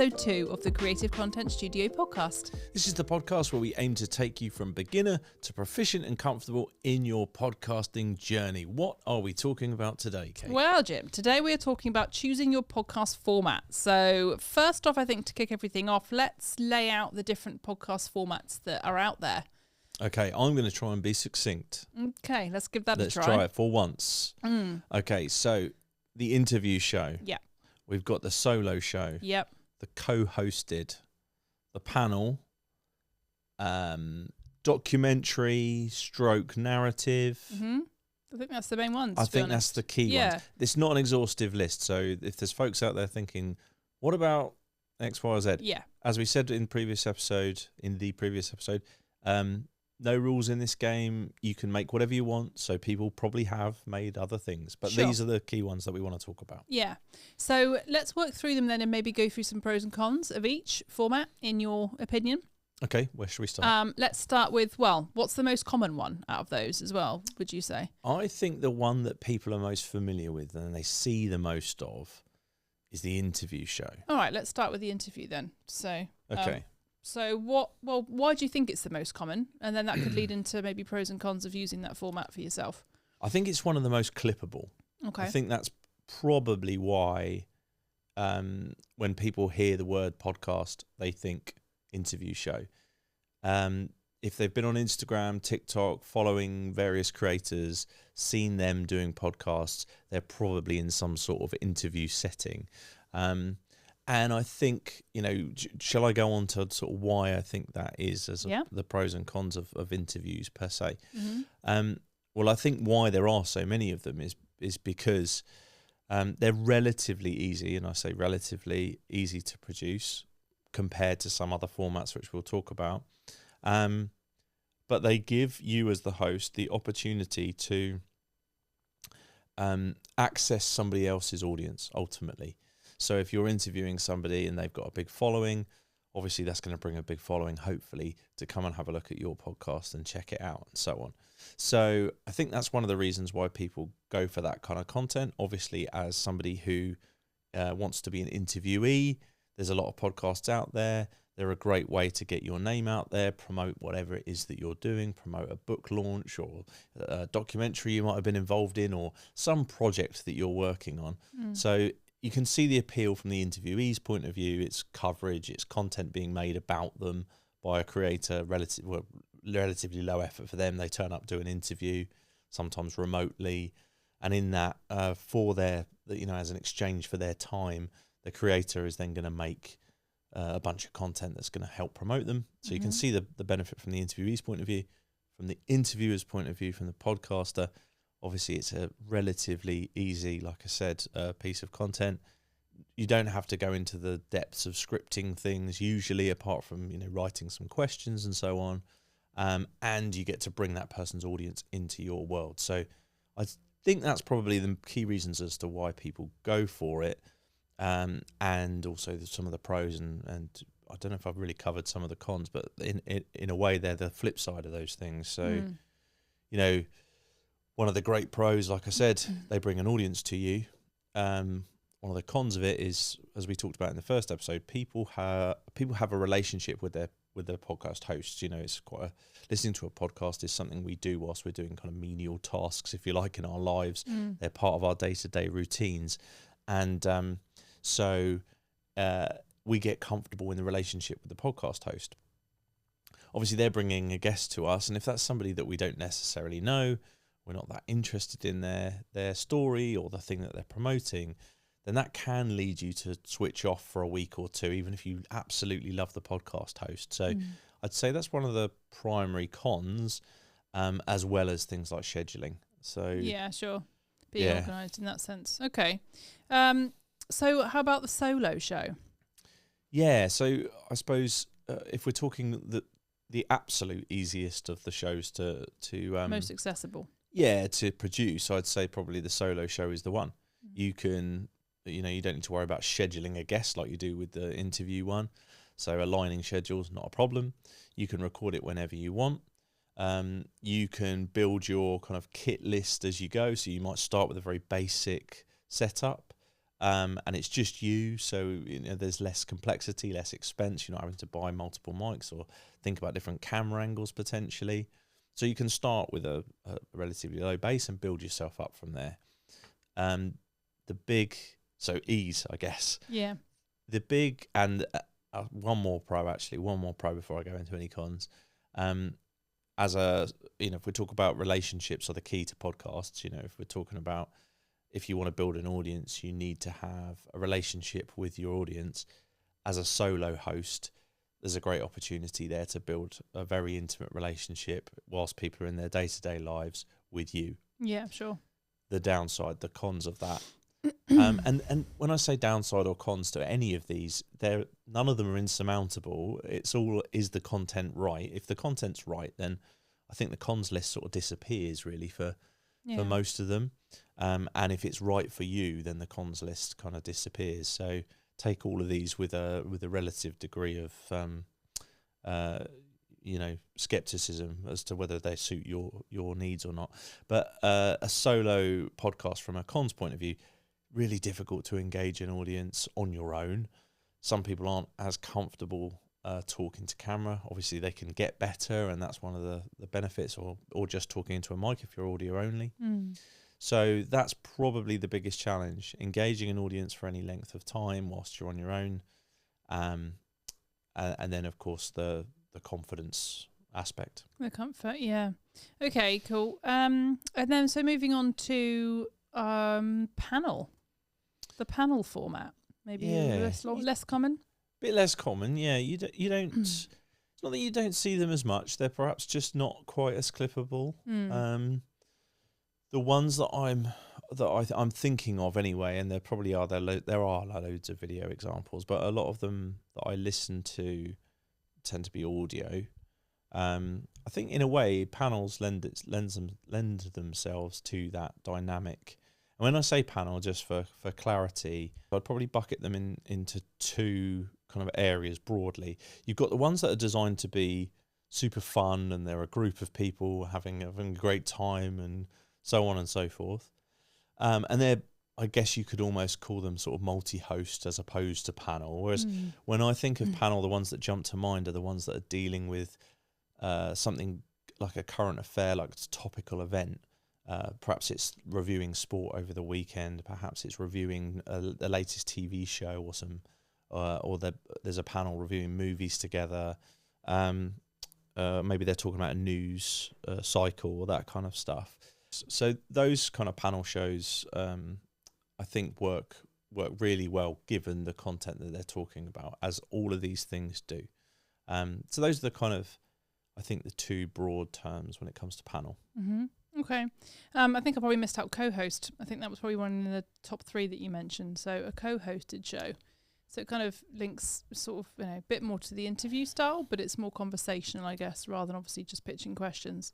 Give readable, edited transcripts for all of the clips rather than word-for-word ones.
episode 2 of the Creative Content Studio podcast. This is the podcast where we aim to take you from beginner to proficient and comfortable in your podcasting journey. What are we talking about today, Kate? Well, Jim, today we are talking about choosing your podcast format. So first off, I think to kick everything off, let's lay out the different podcast formats that are out there. Okay, I'm going to try and be succinct. Okay, let's give that Let's a try. try it for once. Okay, so the interview show. Yeah. We've got the solo show. Yep. The co-hosted. The panel. Documentary stroke narrative. I think that's the main ones. I think that's the key Yeah. ones. It's not an exhaustive list. So if there's folks out there thinking, what about X, Y, or Z? Yeah. As we said in the previous episode, no rules in this game. You can make whatever you want. So people probably have made other things, but Sure. these are the key ones that we want to talk about. Yeah. So let's work through them then and maybe go through some pros and cons of each format, in your opinion. Okay, where should we start? Let's start with, what's the most common one out of those as well, would you say? I think the one that people are most familiar with and they see the most of is the interview show. All right, let's start with the interview then. So, Okay. Why do you think it's the most common? And then that could lead into maybe pros and cons of using that format for yourself. I think it's one of the most clippable. Okay. I think that's probably why when people hear the word podcast, they think interview show. If they've been on Instagram, TikTok, following various creators, seen them doing podcasts, they're probably in some sort of interview setting. And I think, shall I go on to sort of why I think that is as the pros and cons of interviews per se? Well, I think why there are so many of them is because they're relatively easy, and I say relatively easy to produce compared to some other formats, which we'll talk about. But they give you as the host the opportunity to access somebody else's audience, ultimately. So if you're interviewing somebody and they've got a big following, obviously that's going to bring a big following, hopefully, to come and have a look at your podcast and check it out and so on. So I think that's one of the reasons why people go for that kind of content. Obviously, as somebody who wants to be an interviewee, there's a lot of podcasts out there. They're a great way to get your name out there, promote whatever it is that you're doing, promote a book launch or a documentary you might have been involved in or some project that you're working on. So you can see the appeal from the interviewee's point of view. It's coverage, it's content being made about them by a creator, relatively low effort for them. They turn up, do an interview, sometimes remotely, and in that, as an exchange for their time, the creator is then going to make a bunch of content that's going to help promote them. So you can see the benefit from the interviewee's point of view, from the interviewer's point of view, from the podcaster. Obviously, it's a relatively easy, like I said, piece of content. You don't have to go into the depths of scripting things, usually, apart from writing some questions and so on. And you get to bring that person's audience into your world. So I think that's probably the key reasons as to why people go for it. And also some of the pros, and I don't know if I've really covered some of the cons, but in a way, they're the flip side of those things. So, one of the great pros, like I said, they bring an audience to you. One of the cons of it is, as we talked about in the first episode, people have a relationship with their podcast hosts. It's listening to a podcast is something we do whilst we're doing kind of menial tasks, if you like, in our lives. They're part of our day-to-day routines, and so we get comfortable in the relationship with the podcast host. Obviously, they're bringing a guest to us, and if that's somebody that we don't necessarily know, we're not that interested in their story or the thing that they're promoting, then that can lead you to switch off for a week or two, even if you absolutely love the podcast host. So I'd say that's one of the primary cons, as well as things like scheduling. So yeah, sure. Being organised in that sense. Okay. So how about the solo show? Yeah, so I suppose if we're talking the absolute easiest of the shows to most accessible. Yeah, to produce, I'd say probably the solo show is the one. You can, you don't need to worry about scheduling a guest like you do with the interview one. So aligning schedules, not a problem. You can record it whenever you want. You can build your kind of kit list as you go. So you might start with a very basic setup. and it's just you. So there's less complexity, less expense. You're not having to buy multiple mics or think about different camera angles potentially. So you can start with a relatively low base and build yourself up from there. Ease, I guess. Yeah. The big and one more pro before I go into any cons. If we talk about relationships are the key to podcasts, if we're talking about if you want to build an audience, you need to have a relationship with your audience. As a solo host, there's a great opportunity there to build a very intimate relationship whilst people are in their day-to-day lives with you. Yeah, sure. The downside, the cons of that. And when I say downside or cons to any of these, none of them are insurmountable. It's all, is the content right? If the content's right, then I think the cons list sort of disappears really for most of them. And if it's right for you, then the cons list kind of disappears. So take all of these with a relative degree of skepticism as to whether they suit your needs or not. But a solo podcast from a cons point of view, really difficult to engage an audience on your own. Some people aren't as comfortable talking to camera. Obviously they can get better, and that's one of the benefits, or just talking into a mic if you're audio only. So that's probably the biggest challenge, engaging an audience for any length of time whilst you're on your own. And then of course the confidence aspect. The comfort, yeah. Okay, cool. And then so moving on to panel. The panel format, maybe less common. Bit less common, yeah. You don't. It's not that you don't see them as much. They're perhaps just not quite as clippable. The ones that I'm thinking of anyway, and there probably are there are loads of video examples, but a lot of them that I listen to tend to be audio. I think in a way panels lend themselves to that dynamic. And when I say panel, just for clarity, I'd probably bucket them into two kind of areas broadly. You've got the ones that are designed to be super fun, and they're a group of people having a great time and so on and so forth. And they're, I guess you could almost call them sort of multi-host as opposed to panel. Whereas when I think of panel, the ones that jump to mind are the ones that are dealing with something like a current affair, like a topical event. Perhaps it's reviewing sport over the weekend. Perhaps it's reviewing the latest TV show or there's a panel reviewing movies together. Maybe they're talking about a news cycle or that kind of stuff. So those kind of panel shows, I think work really well given the content that they're talking about, as all of these things do. So those are the kind of, I think, the two broad terms when it comes to panel. Mm-hmm. Okay. I think I probably missed out co-host. I think that was probably one of the top three that you mentioned. So a co-hosted show. So it kind of links sort of, a bit more to the interview style, but it's more conversational, I guess, rather than obviously just pitching questions.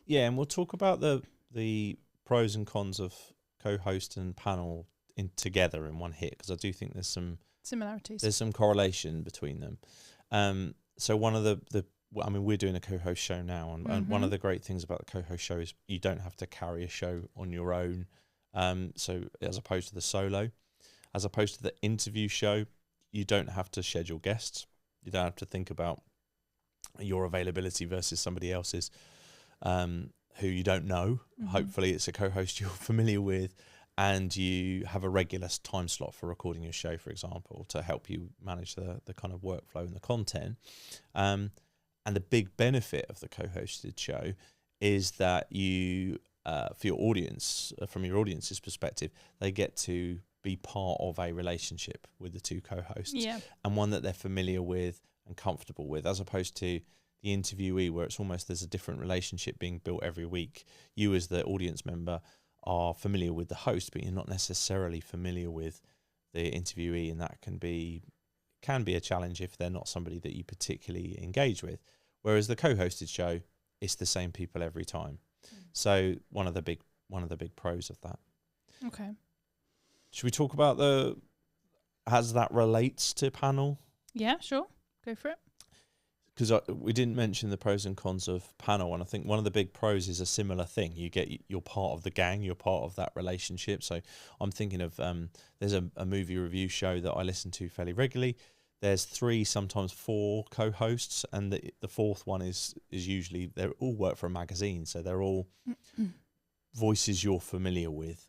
Yeah, and we'll talk about the pros and cons of co-host and panel together in one hit, because I do think there's some similarities. There's some correlation between them. So one of we're doing a co-host show now, and one of the great things about the co-host show is you don't have to carry a show on your own. So as opposed to the solo, as opposed to the interview show, you don't have to schedule guests. You don't have to think about your availability versus somebody else's, who you don't know. Hopefully it's a co-host you're familiar with, and you have a regular time slot for recording your show, for example, to help you manage the kind of workflow and the content. And the big benefit of the co-hosted show is that you, for your audience, from your audience's perspective, they get to be part of a relationship with the two co-hosts, and one that they're familiar with and comfortable with, as opposed to the interviewee, where it's almost there's a different relationship being built every week. You as the audience member are familiar with the host, but you're not necessarily familiar with the interviewee, and that can be a challenge if they're not somebody that you particularly engage with. Whereas the co-hosted show, it's the same people every time. So one of the big pros of that. Okay. Should we talk about as that relates to panel? Yeah, sure. Go for it. because we didn't mention the pros and cons of panel, and I think one of the big pros is a similar thing. You're part of the gang, you're part of that relationship. So I'm thinking of there's a movie review show that I listen to fairly regularly. There's 3, sometimes 4 co-hosts, and the fourth one is usually, they all work for a magazine, so they're all voices you're familiar with,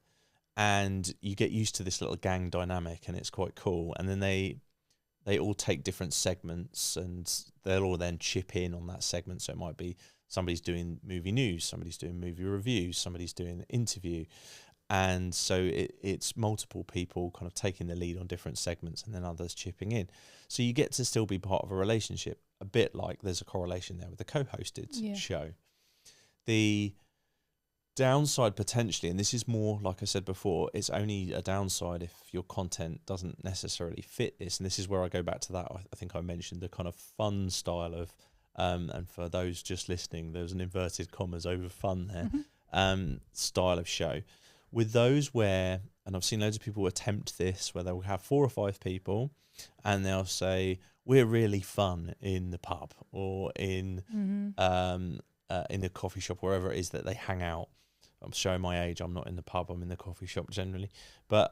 and you get used to this little gang dynamic, and it's quite cool. And then they all take different segments, and they'll all then chip in on that segment. So it might be somebody's doing movie news, somebody's doing movie reviews, somebody's doing an interview. And so it's multiple people kind of taking the lead on different segments, and then others chipping in. So you get to still be part of a relationship, a bit like there's a correlation there with the co-hosted show. The downside potentially, and this is more, like I said before, it's only a downside if your content doesn't necessarily fit this. And this is where I go back to that. I think I mentioned the kind of fun style of, and for those just listening, there's an inverted commas over fun there, style of show. With those where, and I've seen loads of people attempt this, where they'll have 4 or 5 people and they'll say, we're really fun in the pub or in the coffee shop, wherever it is that they hang out. I'm showing my age. I'm not in the pub. I'm in the coffee shop generally. But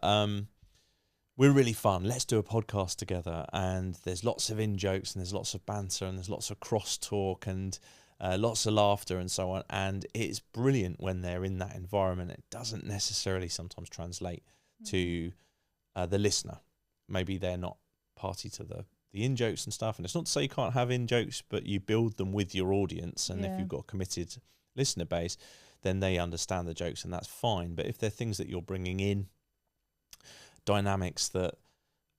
we're really fun. Let's do a podcast together. And there's lots of in-jokes, and there's lots of banter, and there's lots of cross-talk, and lots of laughter and so on. And it's brilliant when they're in that environment. It doesn't necessarily sometimes translate to the listener. Maybe they're not party to the in-jokes and stuff. And it's not to say you can't have in-jokes, but you build them with your audience. And if you've got a committed listener base, then they understand the jokes, and that's fine. But if they're things that you're bringing in, dynamics that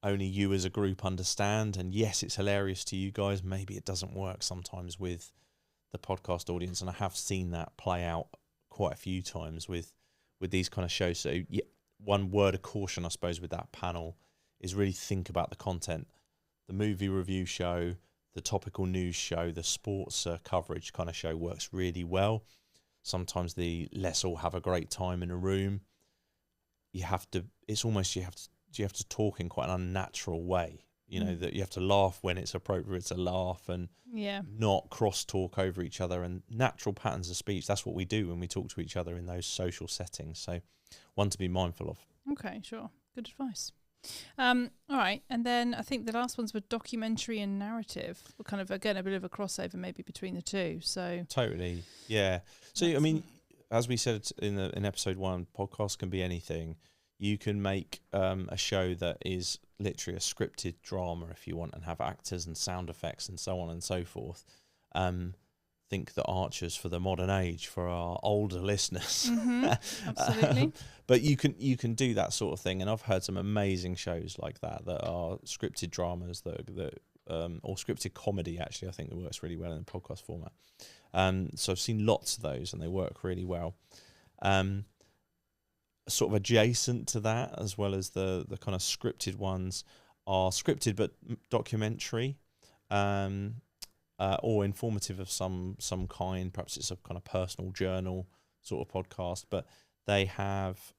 only you as a group understand, and yes, it's hilarious to you guys, maybe it doesn't work sometimes with the podcast audience. And I have seen that play out quite a few times with these kind of shows. So one word of caution, I suppose, with that panel is really think about the content. The movie review show, the topical news show, the sports coverage kind of show works really well. Sometimes let's all have a great time in a room. It's almost you have to talk in quite an unnatural way. You know, that you have to laugh when it's appropriate to laugh, and not cross talk over each other, and natural patterns of speech. That's what we do when we talk to each other in those social settings. So one to be mindful of. Okay, sure. Good advice. All right. And then I think the last ones were documentary and narrative. We're kind of, again, a bit of a crossover maybe between the two. So totally. Yeah. So, I mean, as we said in episode 1, podcasts can be anything. You can make a show that is literally a scripted drama if you want, and have actors and sound effects and so on and so forth. Think The Archers for the modern age, for our older listeners. Absolutely. But you can do that sort of thing, and I've heard some amazing shows like that are scripted dramas or scripted comedy. Actually, I think that works really well in the podcast format. So I've seen lots of those, and they work really well. Sort of adjacent to that, as well as the kind of scripted ones, are scripted but documentary, or informative of some kind. Perhaps it's a kind of personal journal sort of podcast, but they have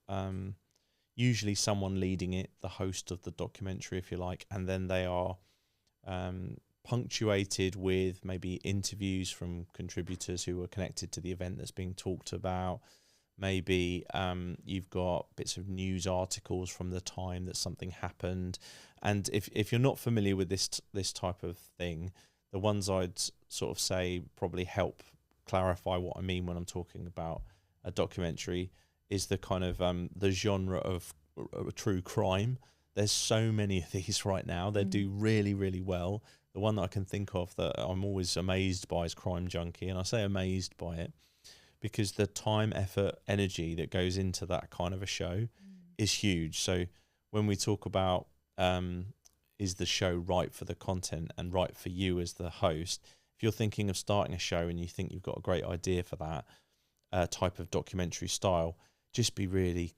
usually someone leading it, the host of the documentary, if you like, and then they are punctuated with maybe interviews from contributors who are connected to the event that's being talked about. Maybe you've got bits of news articles from the time that something happened. And if you're not familiar with this type of thing, the ones I'd sort of say probably help clarify what I mean when I'm talking about a documentary is the kind of the genre of true crime. There's so many of these right now. They do really, really well. The one that I can think of that I'm always amazed by is Crime Junkie. And I say amazed by it because the time, effort, energy that goes into that kind of a show is huge. So when we talk about is the show right for the content and right for you as the host, if you're thinking of starting a show and you think you've got a great idea for that type of documentary style, just be really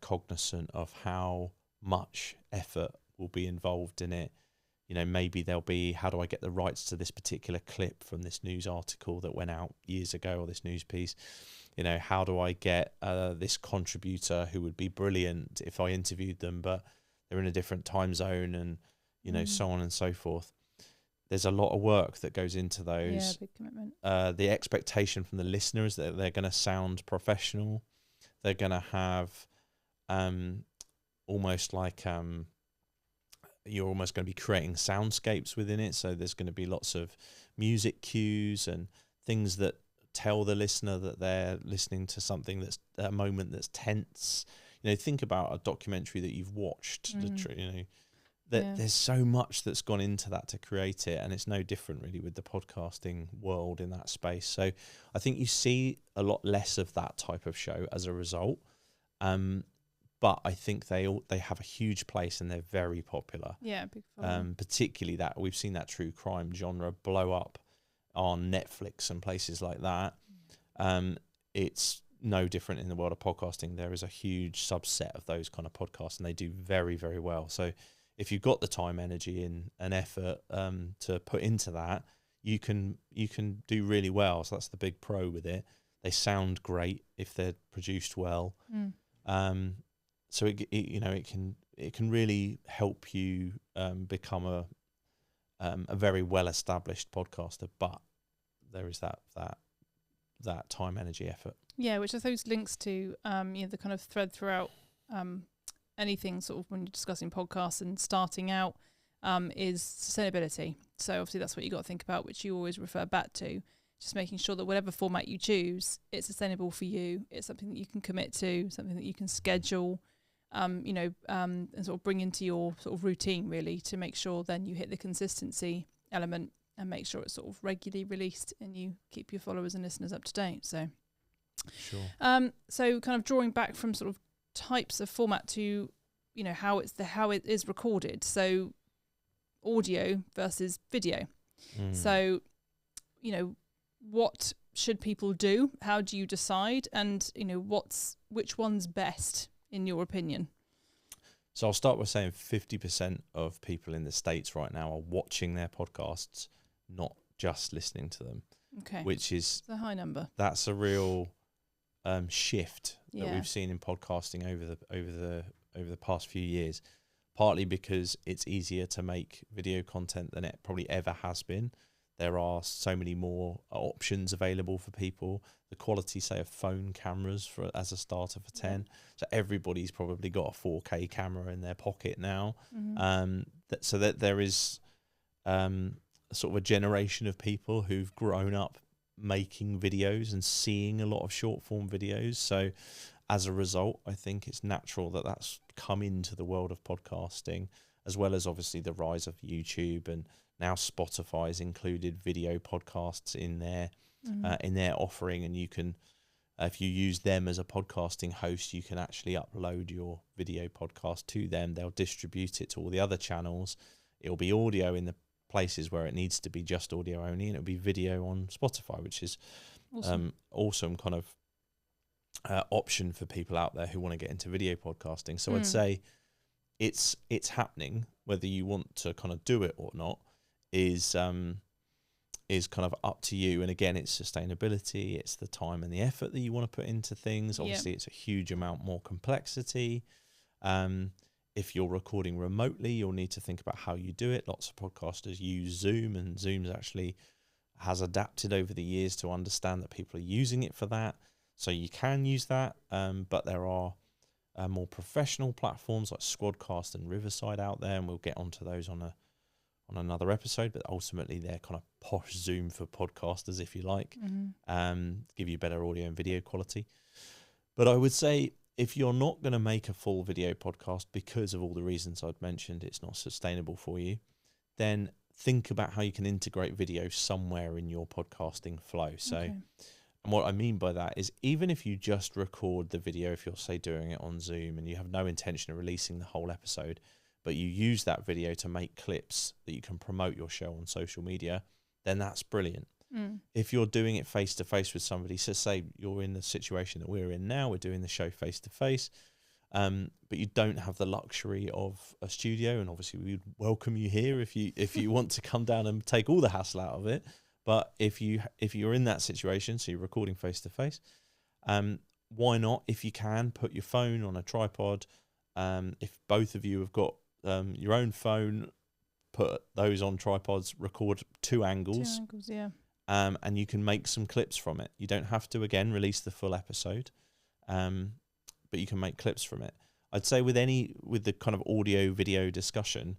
cognizant of how much effort will be involved in it. You know, maybe there'll be, how do I get the rights to this particular clip from this news article that went out years ago, or this news piece? You know, how do I get this contributor who would be brilliant if I interviewed them, but they're in a different time zone, and, you know, so on and so forth. there's a lot of work that goes into Yeah, those. big commitment. The expectation from the listener is that they're going to sound professional. They're going to have almost like you're almost going to be creating soundscapes within it. So there's going to be lots of music cues and things that tell the listener that they're listening to something that's a moment that's tense. You know, think about a documentary that you've watched. There's so much that's gone into that to create it, and it's no different really with the podcasting world in that space. So I think you see a lot less of that type of show as a result. But I think they have a huge place and they're very popular. Yeah, big following. Particularly that we've seen that true crime genre blow up on Netflix and places like that. It's no different in the world of podcasting. There is a huge subset of those kind of podcasts, and they do very, very well. So if you've got the time, energy, and effort to put into that, you can do really well. So that's the big pro with it. They sound great if they're produced well. So it can really help you become a very well established podcaster. But there is that time, energy, effort. Yeah, which I suppose links to the kind of thread throughout anything sort of when you're discussing podcasts and starting out is sustainability. So obviously that's what you got to think about, which you always refer back to. Just making sure that whatever format you choose, it's sustainable for you. It's something that you can commit to, something that you can schedule, and sort of bring into your sort of routine really to make sure then you hit the consistency element and make sure it's sort of regularly released and you keep your followers and listeners up to date. So, sure. So kind of drawing back from sort of types of format to, how it is recorded. So, audio versus video. So, what should people do? How do you decide? And which one's best in your opinion? So I'll start with saying 50% of people in the States right now are watching their podcasts, not just listening to them. Okay, which is it's a high number. That's a real shift that Yeah. we've seen in podcasting over the past few years. Partly because it's easier to make video content than it probably ever has been. There are so many more options available for people. The quality, say, of phone cameras as a starter for 10. So everybody's probably got a 4K camera in their pocket now. So that there is sort of a generation of people who've grown up making videos and seeing a lot of short form videos. So as a result, I think it's natural that that's come into the world of podcasting, as well as obviously the rise of YouTube, and now Spotify's included video podcasts in their offering, and you can, if you use them as a podcasting host, you can actually upload your video podcast to them. They'll distribute it to all the other channels. It'll be audio in the places where it needs to be just audio only, and it'll be video on Spotify, which is awesome kind of option for people out there who want to get into video podcasting. So I'd say it's happening. Whether you want to kind of do it or not is kind of up to you. And again, it's sustainability, it's the time and the effort that you want to put into things. Obviously, it's a huge amount more complexity. If you're recording remotely, you'll need to think about how you do it. Lots of podcasters use Zoom, and Zoom's actually has adapted over the years to understand that people are using it for that. So you can use that, but there are more professional platforms like Squadcast and Riverside out there, and we'll get onto those on another episode. But ultimately, they're kind of posh Zoom for podcasters, if you like, give you better audio and video quality. But I would say if you're not going to make a full video podcast because of all the reasons I'd mentioned, it's not sustainable for you, then think about how you can integrate video somewhere in your podcasting flow. So. And what I mean by that is, even if you just record the video, if you're, say, doing it on Zoom and you have no intention of releasing the whole episode, but you use that video to make clips that you can promote your show on social media, then that's brilliant. If you're doing it face-to-face with somebody, so say you're in the situation that we're in now, we're doing the show face-to-face, but you don't have the luxury of a studio, and obviously we'd welcome you here if you want to come down and take all the hassle out of it. But if you're in that situation, so you're recording face to face, why not? If you can, put your phone on a tripod. If both of you have got your own phone, put those on tripods, record two angles. Two angles, yeah. And you can make some clips from it. You don't have to, again, release the full episode, but you can make clips from it. I'd say with the kind of audio video discussion,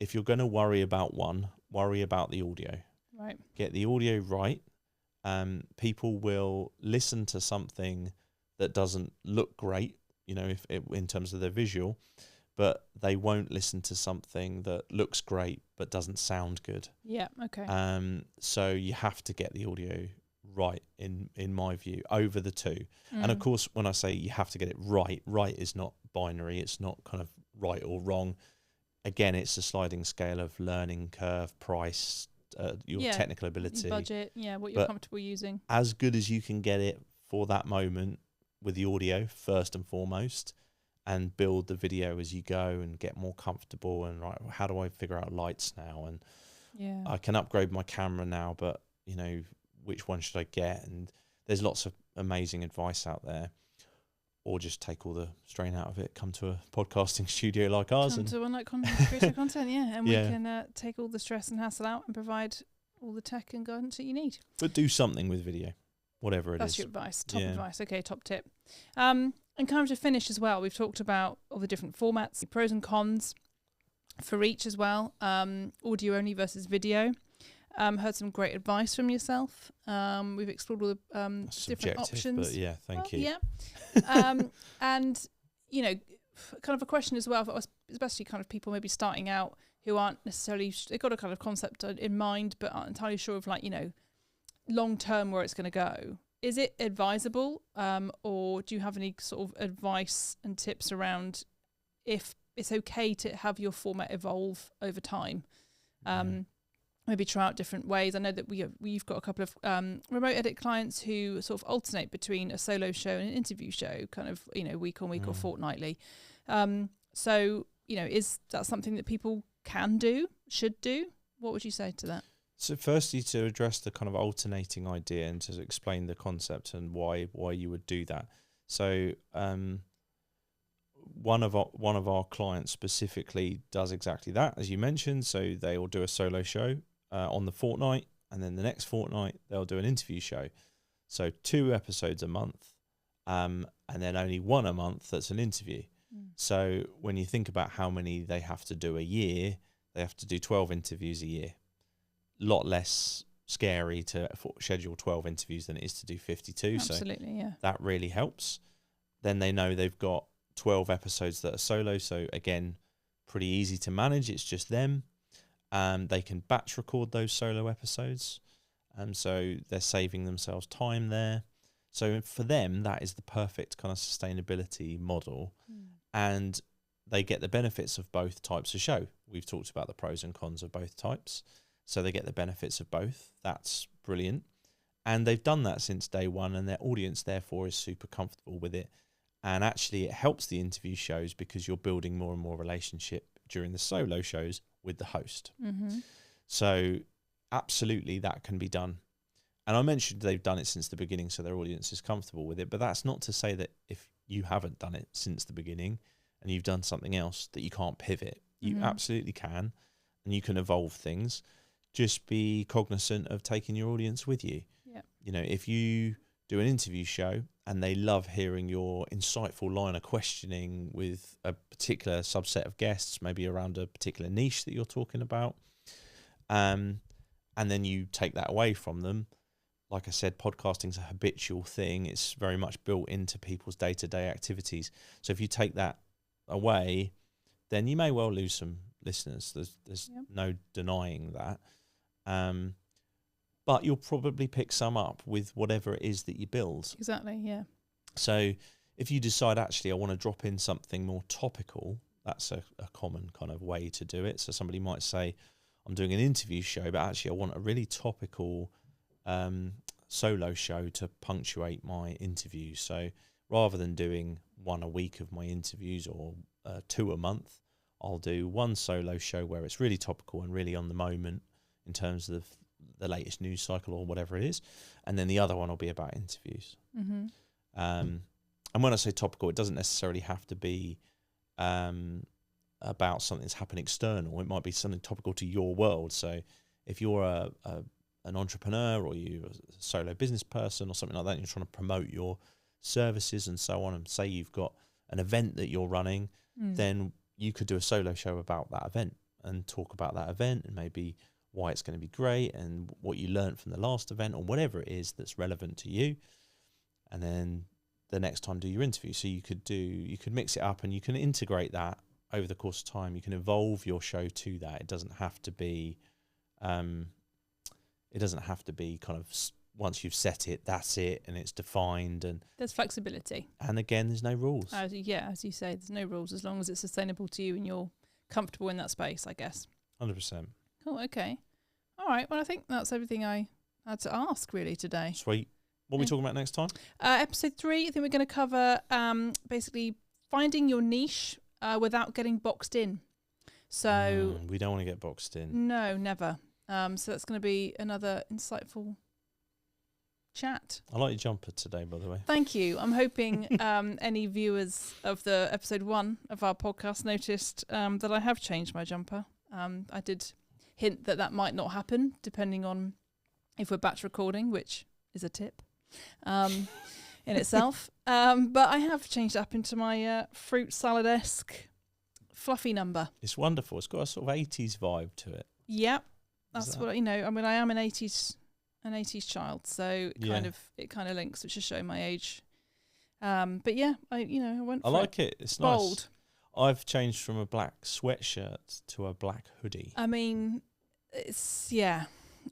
if you're going to worry about one, worry about the audio. Right. Get the audio right. People will listen to something that doesn't look great, if in terms of their visual, but they won't listen to something that looks great but doesn't sound good. Yeah. Okay. So you have to get the audio right, in my view, over the two. And of course, when I say you have to get it right is not binary. It's not kind of right or wrong. Again, it's a sliding scale of learning curve, price, your technical ability, your budget, what you're comfortable using. As good as you can get it for that moment with the audio first and foremost, and build the video as you go and get more comfortable. And right, how do I figure out lights now? And I can upgrade my camera now, but which one should I get? And there's lots of amazing advice out there. Or just take all the strain out of it, come to a podcasting studio like ours. Come to one like creator content, and we can take all the stress and hassle out and provide all the tech and guidance that you need. But do something with video, whatever it is. That's your advice, top advice. Okay, top tip. And kind of to finish as well, we've talked about all the different formats, the pros and cons for each as well, audio only versus video. Heard some great advice from yourself. We've explored all the different options. But thank you. Yeah. And, kind of a question as well, especially kind of people maybe starting out who aren't necessarily, they've got a kind of concept in mind, but aren't entirely sure of long term where it's going to go. Is it advisable, or do you have any sort of advice and tips around if it's okay to have your format evolve over time? Maybe try out different ways. I know that we've got a couple of remote edit clients who sort of alternate between a solo show and an interview show, kind of week on week or fortnightly. So is that something that people can do, should do? What would you say to that? So firstly, to address the kind of alternating idea and to explain the concept and why you would do that. So one of our clients specifically does exactly that, as you mentioned. So they will do a solo show on the fortnight, and then the next fortnight they'll do an interview show. So 2 episodes a month, and then only 1 a month that's an interview. So when you think about how many they have to do a year, they have to do 12 interviews a year. A lot less scary to schedule 12 interviews than it is to do 52. Absolutely, so that really helps. Then they know they've got 12 episodes that are solo, so again, pretty easy to manage. It's just them. They can batch record those solo episodes, so they're saving themselves time there. So for them, that is the perfect kind of sustainability model, and they get the benefits of both types of show. We've talked about the pros and cons of both types, so they get the benefits of both. That's brilliant, and they've done that since day one, and their audience therefore is super comfortable with it. And actually, it helps the interview shows because you're building more and more relationship during the solo shows with the host. So absolutely, that can be done. And I mentioned they've done it since the beginning, so their audience is comfortable with it. But that's not to say that if you haven't done it since the beginning and you've done something else, that you can't pivot. You absolutely can, and you can evolve things. Just be cognizant of taking your audience with you. If you do an interview show and they love hearing your insightful line of questioning with a particular subset of guests, maybe around a particular niche that you're talking about, and then you take that away from them. Like I said, podcasting's a habitual thing. It's very much built into people's day-to-day activities. So if you take that away, then you may well lose some listeners. There's no denying that. But you'll probably pick some up with whatever it is that you build. Exactly, yeah. So if you decide, actually, I want to drop in something more topical, that's a common kind of way to do it. So somebody might say, I'm doing an interview show, but actually I want a really topical solo show to punctuate my interviews. So rather than doing 1 a week of my interviews or 2 a month, I'll do 1 solo show where it's really topical and really on the moment in terms of the latest news cycle or whatever it is, and then the other one will be about interviews. And when I say topical, it doesn't necessarily have to be about something that's happening external. It might be something topical to your world. So if you're an entrepreneur or you're a solo business person or something like that, and you're trying to promote your services and so on, and say you've got an event that you're running, then you could do a solo show about that event and talk about that event and maybe why it's going to be great and what you learned from the last event or whatever it is that's relevant to you. And then the next time do your interview. So you could mix it up and you can integrate that over the course of time. You can evolve your show to that. It doesn't have to be kind of once you've set it, that's it, and it's defined. And there's flexibility. And again, there's no rules. As you say, there's no rules as long as it's sustainable to you and you're comfortable in that space, I guess. 100%. Cool, okay. All right, well, I think that's everything I had to ask really today. Sweet. What are we talking about next time? Episode 3, I think we're going to cover basically finding your niche without getting boxed in. So we don't want to get boxed in. No, never. So that's going to be another insightful chat. I like your jumper today, by the way. Thank you. I'm hoping any viewers of the episode 1 of our podcast noticed that I have changed my jumper. I did hint that might not happen depending on if we're batch recording, which is a tip in itself. But I have changed up into my fruit salad-esque fluffy number. It's wonderful. It's got a sort of 80s vibe to it. Yep. That's what, I mean, I am an 80s child, so it kind of links, which is showing my age. But yeah, I went for I like it. It's bold. Nice. I've changed from a black sweatshirt to a black hoodie. I mean,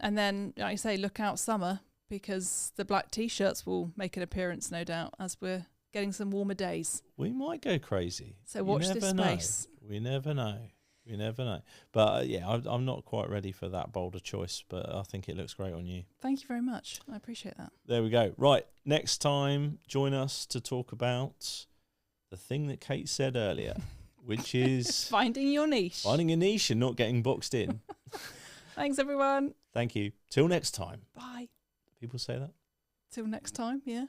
and then like I say, look out summer, because the black t-shirts will make an appearance, no doubt, as we're getting some warmer days. We might go crazy. So watch this space. We never know. We never know. But I'm not quite ready for that bolder choice, but I think it looks great on you. Thank you very much. I appreciate that. There we go. Right. Next time, join us to talk about the thing that Kate said earlier, which is finding your niche. Finding a niche and not getting boxed in. Thanks, everyone. Thank you. Till next time. Bye. People say that? Till next time, yeah.